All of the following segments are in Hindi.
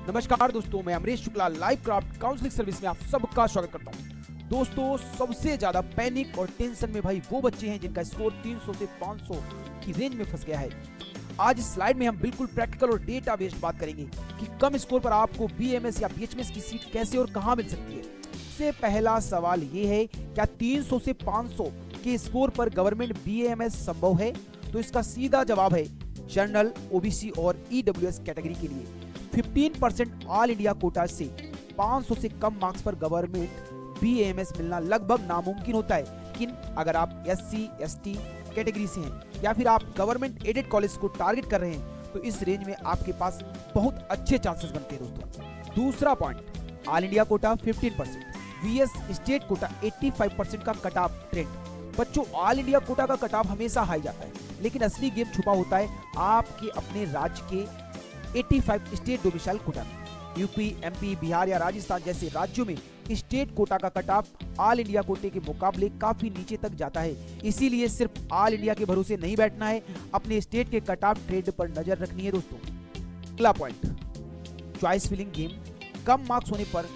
नमस्कार दोस्तों, मैं Amrish Shukla live craft counselling service में आप सबका स्वागत करता हूं। दोस्तों, सबसे ज्यादा पैनिक और टेंशन में भाई वो बच्चे हैं जिनका स्कोर 300 से 500 की रेंज में फंस गया है। आज इस स्लाइड में हम बिल्कुल प्रैक्टिकल और डेटा बेस्ड बात करेंगे कि कम स्कोर पर आपको बीएमएस या बीएचएमएस की सीट कैसे और कहां मिल सकती है। सबसे पहला सवाल ये है, क्या 300 से 500 के स्कोर पर गवर्नमेंट बीएमएस संभव है? तो इसका सीधा जवाब है जनरल, ओबीसी और ईडब्ल्यूएस कैटेगरी के लिए 15% ऑल इंडिया कोटा से 500 से कम मार्क्स पर गवर्नमेंट बीएमएस मिलना लगभग नामुमकिन होता है। लेकिन अगर आप एससी, एसटी कैटेगरी से हैं या फिर आप गवर्नमेंट एडेड कॉलेज को टारगेट कर रहे हैं तो इस रेंज में आपके पास बहुत अच्छे चांसेस बनते हैं दोस्तों। दूसरा point, all India quota 15%, VS state quota 85% का कट ऑफ ट्रेंड। बच्चों, ऑल इंडिया कोटा का कट ऑफ हमेशा हाई जाता है, लेकिन असली गेम छुपा होता है आपके अपने राज्य के 85 स्टेट डोमिसाइल कोटा में। यूपी, एमपी, बिहार या राजस्थान जैसे राज्यों में स्टेट कोटा का कट ऑफ ऑल इंडिया कोटे के मुकाबले काफी नीचे तक जाता है। इसीलिए सिर्फ ऑल इंडिया के भरोसे नहीं बैठना है, अपने स्टेट के कट ऑफ ट्रेंड पर नजर रखनी है दोस्तों। अगला पॉइंट, चॉइस फिलिंग गेम। कम मार्क्स होने पर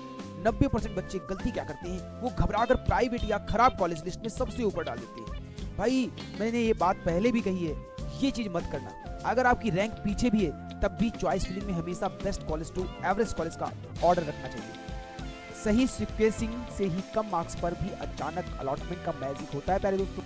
90% बच्चे गलती क्या करते हैं, वो घबराकर प्राइवेट या खराब कॉलेज लिस्ट में सबसे ऊपर डाल देते हैं। भाई, मैंने ये बात पहले भी कही है, ये चीज मत करना। अगर आपकी रैंक पीछे भी है तब भी चॉइस फिलिंग में हमेशा best college to average college का ऑर्डर रखना चाहिए। सही सीक्वेंसिंग से ही कम मार्क्स पर भी अचानक अलॉटमेंट का मैजिक होता है प्यारे दोस्तों।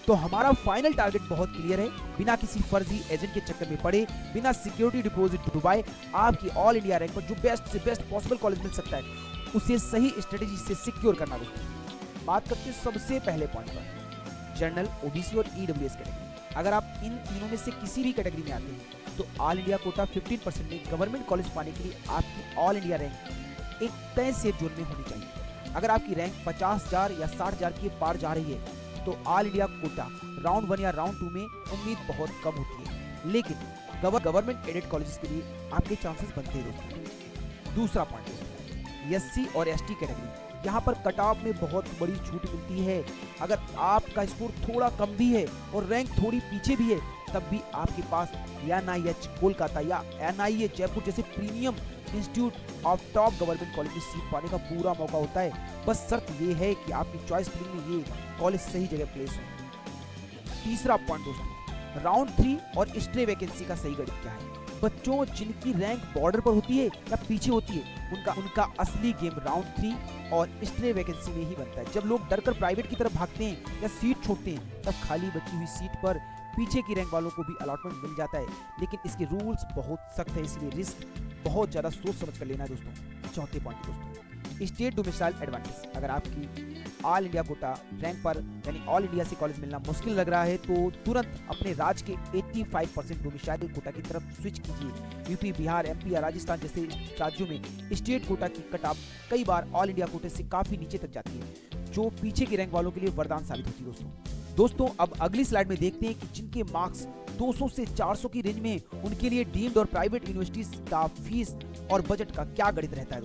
तो हमारा फाइनल टारगेट बहुत क्लियर है, बिना किसी फर्जी एजेंट के चक्कर में पड़े, बिना सिक्योरिटी डिपॉजिट डुबाए आपकी ऑल इंडिया रैंक पर जो बेस्ट से बेस्ट पॉसिबल कॉलेज मिल सकता है उसे सही स्ट्रेटेजी से सिक्योर करना दोस्तों। बात करते हैं सबसे पहले पॉइंट पर, जनरल, ओबीसी और ईडब्ल्यूएस कैटेगरी। अगर आप इन तीनों में से किसी भी कैटेगरी में आते हैं तो ऑल इंडिया कोटा 15% में गवर्नमेंट कॉलेज पाने के लिए आपकी ऑल इंडिया रैंक एक तय सेफ जोन में होनी चाहिए। अगर आपकी रैंक 50,000 या 60,000 के पार जा रही है तो ऑल इंडिया कोटा राउंड 1 या राउंड 2 में उम्मीद बहुत कम होती है, लेकिन गवर्नमेंट एडेड कॉलेजेस के लिए आपके चांसेस बनते हैं दोस्तों। दूसरा पॉइंट, एससी और एसटी कैटेगरी। यहाँ पर कट ऑफ में बहुत बड़ी छूट मिलती है। अगर आपका स्कोर थोड़ा कम भी है और रैंक थोड़ी पीछे भी है तब भी आपके पास एनआईएच कोलकाता या एनआईए जयपुर जैसे premium institute of top government college में सीट पाने का पूरा मौका होता है। बस शर्त ये है कि आपकी चॉइस फिलिंग में ये कॉलेज सही जगह प्लेस हो। तीसरा पॉइंट दोस्तों, राउंड 3 और स्ट्रे वैकेंसी का सही गणित क्या है। बच्चों, जिनकी रैंक बॉर्डर पर होती है या पीछे होती है उनका असली गेम राउंड 3 और स्ट्रे वैकेंसी में ही बनता है। जब लोग डरकर प्राइवेट की तरफ भागते हैं या सीट छोड़ते हैं तब खाली बची हुई सीट पर पीछे की रैंक वालों को भी अलॉटमेंट मिल जाता है, लेकिन इसके रूल्स बहुत सख्त है, इसलिए रिस्क बहुत ज्यादा सोच समझ कर लेना है दोस्तों। चौथे पॉइंट दोस्तों, स्टेट डोमिसाइल एडवांटेज। अगर आपकी ऑल इंडिया कोटा रैंक पर यानी ऑल इंडिया से कॉलेज मिलना मुश्किल लग रहा है तो तुरंत अपने राज्य के 85% डोमिसाइल कोटा की तरफ स्विच कीजिए। यूपी, बिहार, एमपी या राजस्थान जैसे राज्यों में स्टेट कोटा की कट ऑफ कई बार ऑल इंडिया कोटे से काफी नीचे तक जाती है, जो पीछे की रैंक वालों के लिए वरदान साबित होती है दोस्तों। अब अगली स्लाइड में देखते हैं कि जिनके मार्क्स 200 से 400 की रेंज में उनके लिए डीम्ड और प्राइवेट यूनिवर्सिटीज का फीस और बजट का क्या गणित रहता है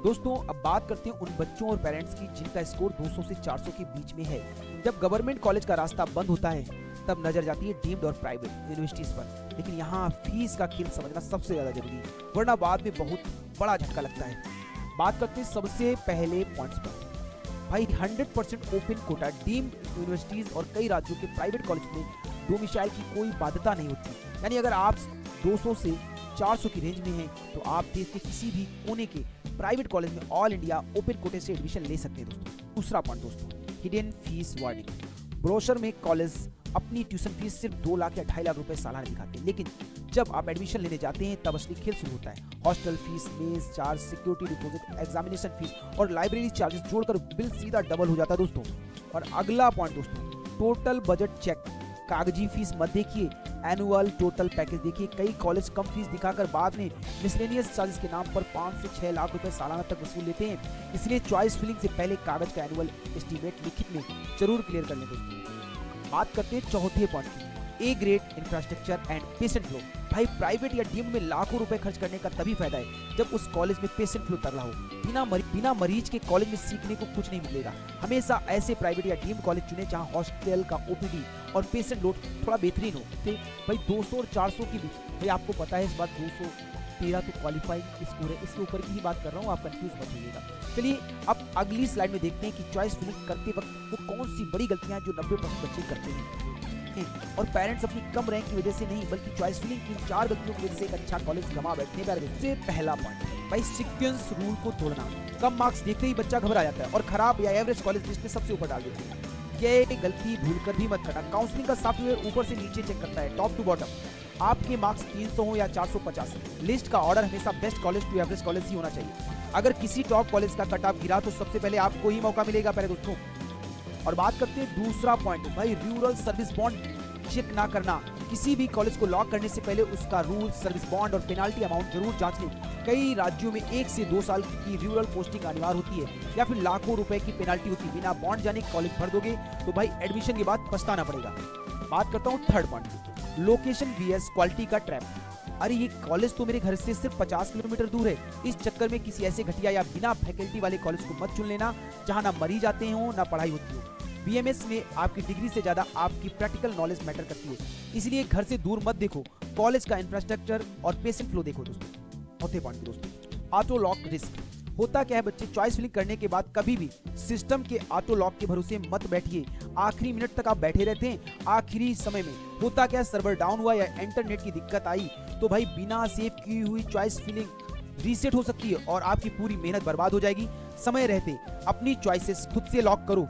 दोस्तों। अब बात करते हैं उन बच्चों और पेरेंट्स की जिनका स्कोर 200 से 400 के बीच में है। जब गवर्नमेंट कॉलेज का रास्ता बंद होता है तब नजर जाती है डीम्ड और प्राइवेट यूनिवर्सिटीज पर, लेकिन यहाँ फीस का खेल समझना सबसे ज्यादा जरूरी है, वरना बाद में बहुत बड़ा झटका लगता है। बात करते हैं सबसे पहले पॉइंट्स पर। भाई, 100% ओपन कोटा डीम्ड यूनिवर्सिटीज और कई राज्यों के प्राइवेट कॉलेज में डोमिसाइल की कोई बाध्यता नहीं होती, यानी अगर आप 200 से 400 की रेंज में हैं तो आप देश के किसी भी कोने के प्राइवेट कॉलेज में ऑल इंडिया ओपन कोटे से एडमिशन ले सकते हैं दोस्तों। दूसरा पॉइंट दोस्तों, हिडन फीस वार्निंग। ब्रोशर में कॉलेज अपनी ट्यूशन फीस सिर्फ 2 लाख या 2.5 लाख रुपए सालाना दिखाते हैं, लेकिन जब आप एडमिशन लेने जाते हैं तब असली खेल शुरू होता है। Hostel fees, mess charge, security deposit, examination fees और लाइब्रेरी चार्जेस जोड़कर बिल सीधा डबल हो जाता है दोस्तों। और अगला पॉइंट दोस्तों, टोटल बजट चेक। कागजी फीस मत देखिए, एनुअल टोटल पैकेज देखिए। कई कॉलेज कम फीस दिखाकर बाद में मिसलेनियस चार्जेस के नाम पर 5 से 6 लाख रुपए सालाना तक वसूल लेते हैं, इसलिए चॉइस फिलिंग से पहले कागज का एनुअल एस्टीमेट लिखित में जरूर क्लियर कर लें दोस्तों। बात करते हैं चौथे पॉइंट की, A grade infrastructure and patient flow. भाई, प्राइवेट या डीम्ड में लाखों रुपए खर्च करने का तभी फायदा है जब उस कॉलेज में पेशेंट फ्लो तगड़ा हो। बिना मरीज के कॉलेज में सीखने को कुछ नहीं मिलेगा। हमेशा ऐसे प्राइवेट या डीम्ड कॉलेज चुने जहां हॉस्टल का ओपीडी और पेशेंट लोड थोड़ा बेहतरीन हो। भाई 200 और 400 के बीच, भाई आपको पता है इस बार 200 13 तो क्वालिफाइंग स्कोर है, इसके ऊपर की ही बात कर रहा हूँ, आप कंफ्यूज मत होइएगा। चलिए अब अगली स्लाइड में देखते हैं कि चॉइस फिलिंग करते वक्त वो कौन सी बड़ी गलतियां जो 90% बच्चे करते हैं, और पेरेंट्स अपनी कम रैंक की वजह से नहीं बल्कि चॉइस फिलिंग की 4 गलतियों की वजह से एक अच्छा कॉलेज गंवा बैठते हैं। सबसे पहला पॉइंट भाई, सीक्वेंस रूल को तोड़ना। कम मार्क्स देखते ही बच्चा घबरा जाता है और खराब या एवरेज कॉलेज लिस्ट में सबसे ऊपर डाल देते हैं। ये गलती भूलकर भी मत करना। काउंसलिंग का सॉफ्टवेयर ऊपर से नीचे चेक करता है, टॉप टू बॉटम। आपके मार्क्स 300 हो या 450, लिस्ट का ऑर्डर हमेशा best college to average college ही होना चाहिए। अगर किसी टॉप कॉलेज का कट ऑफ गिरा तो सबसे पहले आपको ही मौका मिलेगा पहले दोस्तों। और बात करते हैं दूसरा पॉइंट भाई, रूरल सर्विस बॉन्ड चेक ना करना। किसी भी कॉलेज को लॉक करने से पहले उसका रूल, सर्विस बॉन्ड और पेनाल्टी अमाउंट जरूर जांच लें। कई राज्यों में 1 से 2 साल की रूरल पोस्टिंग अनिवार्य होती है या फिर लाखों रुपए की पेनाल्टी होती है। बिना बॉन्ड जाने कॉलेज भर दोगे तो भाई एडमिशन के बाद पछताना पड़ेगा। बात करता हूँ third point, location VS quality का ट्रैप। अरे ये कॉलेज तो मेरे घर से सिर्फ 50 किलोमीटर दूर है, इस चक्कर में किसी ऐसे घटिया या बिना फैकल्टी वाले कॉलेज को मत चुन लेना जहां ना मरीज आते हो ना पढ़ाई होती हो। बीएमएस में आपकी डिग्री से ज्यादा आपकी प्रैक्टिकल नॉलेज मैटर करती है, इसलिए घर से दूर मत देखो, कॉलेज का इंफ्रास्ट्रक्चर और पेशेंट फ्लो देखो दोस्तों। चौथे पॉइंट दोस्तों, ऑटो लॉक रिस्क। होता क्या है, बच्चे चॉइस फिलिंग करने के बाद कभी भी सिस्टम के ऑटो लॉक के भरोसे मत बैठिए। आखिरी मिनट तक आप बैठे रहते हैं, आखिरी समय में होता क्या, सर्वर डाउन हुआ या इंटरनेट की दिक्कत आई तो भाई बिना सेव की हुई चॉइस फिलिंग रीसेट हो सकती है और आपकी पूरी मेहनत बर्बाद हो जाएगी। समय रहते अपनी चॉइसेस खुद से लॉक करो।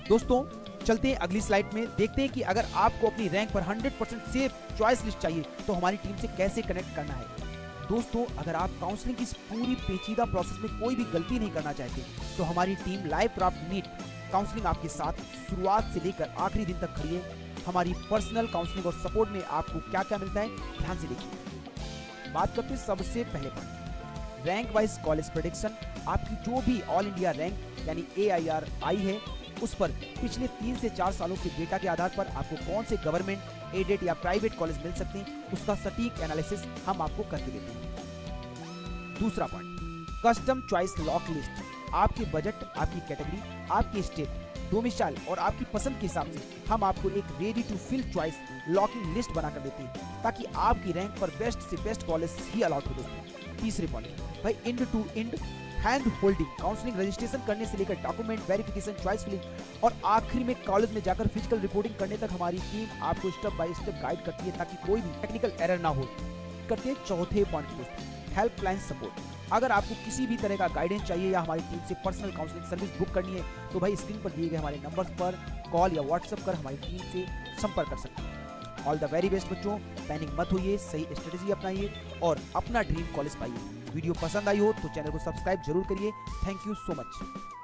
दोस्तों चलते हैं अगली स्लाइड में, देखते हैं कि अगर आपको अपनी रैंक पर 100% सेफ चॉइस लिस्ट चाहिए तो हमारी टीम से कैसे कनेक्ट करना है। दोस्तों अगर आप काउंसलिंग की इस पूरी पेचीदा प्रोसेस में कोई भी गलती नहीं करना चाहते तो हमारी team live craft NEET counselling आपके साथ शुरुआत से लेकर आखिरी दिन तक खड़ी है। हमारी पर्सनल काउंसलिंग और सपोर्ट में आपको क्या क्या मिलता है, ध्यान से देखिए। बात करते हैं सबसे पहले point, rank wise college prediction. आपकी जो भी ऑल इंडिया रैंक यानी AIR आई है उस पर पिछले 3 से 4 सालों के डेटा के आधार पर आपको कौन से गवर्नमेंट, एडेड या प्राइवेट कॉलेज मिल सकते हैं, उसका सटीक एनालिसिस हम आपको करके देते हैं। दूसरा point, custom choice lock list. आपके बजट, आपकी कैटेगरी, आपके स्टेट, डोमिसाइल और आपकी पसंद के हिसाब से हम आपको एक ready to fill choice locking list बनाकर देते हैं ताकि आपकी रैंक पर बेस्ट से बेस्ट कॉलेज ही अलॉट हो दोस्तों। तीसरे पॉइंट भाई, end to end hand holding. Counselling registration करने से लेकर डॉक्यूमेंट वेरिफिकेशन, चॉइस फिलिंग और आखिर में कॉलेज में जाकर फिजिकल रिपोर्टिंग करने तक हमारी टीम आपको स्टेप बाय स्टेप गाइड करती है ताकि कोई भी टेक्निकल एरर ना हो। करते हैं चौथे पॉइंट दोस्तों, हेल्पलाइन सपोर्ट। अगर आपको किसी भी तरह का गाइडेंस चाहिए या हमारी टीम से पर्सनल काउंसलिंग सर्विस बुक करनी है तो भाई स्क्रीन पर दिए गए हमारे नंबर्स पर कॉल या व्हाट्सएप कर हमारी टीम से संपर्क कर सकते हैं। ऑल द वेरी बेस्ट बच्चों, पैनिक मत होइए, सही स्ट्रेटेजी अपनाइए और अपना ड्रीम कॉलेज पाइए। वीडियो पसंद आई हो तो चैनल को सब्सक्राइब जरूर करिए। Thank you so much.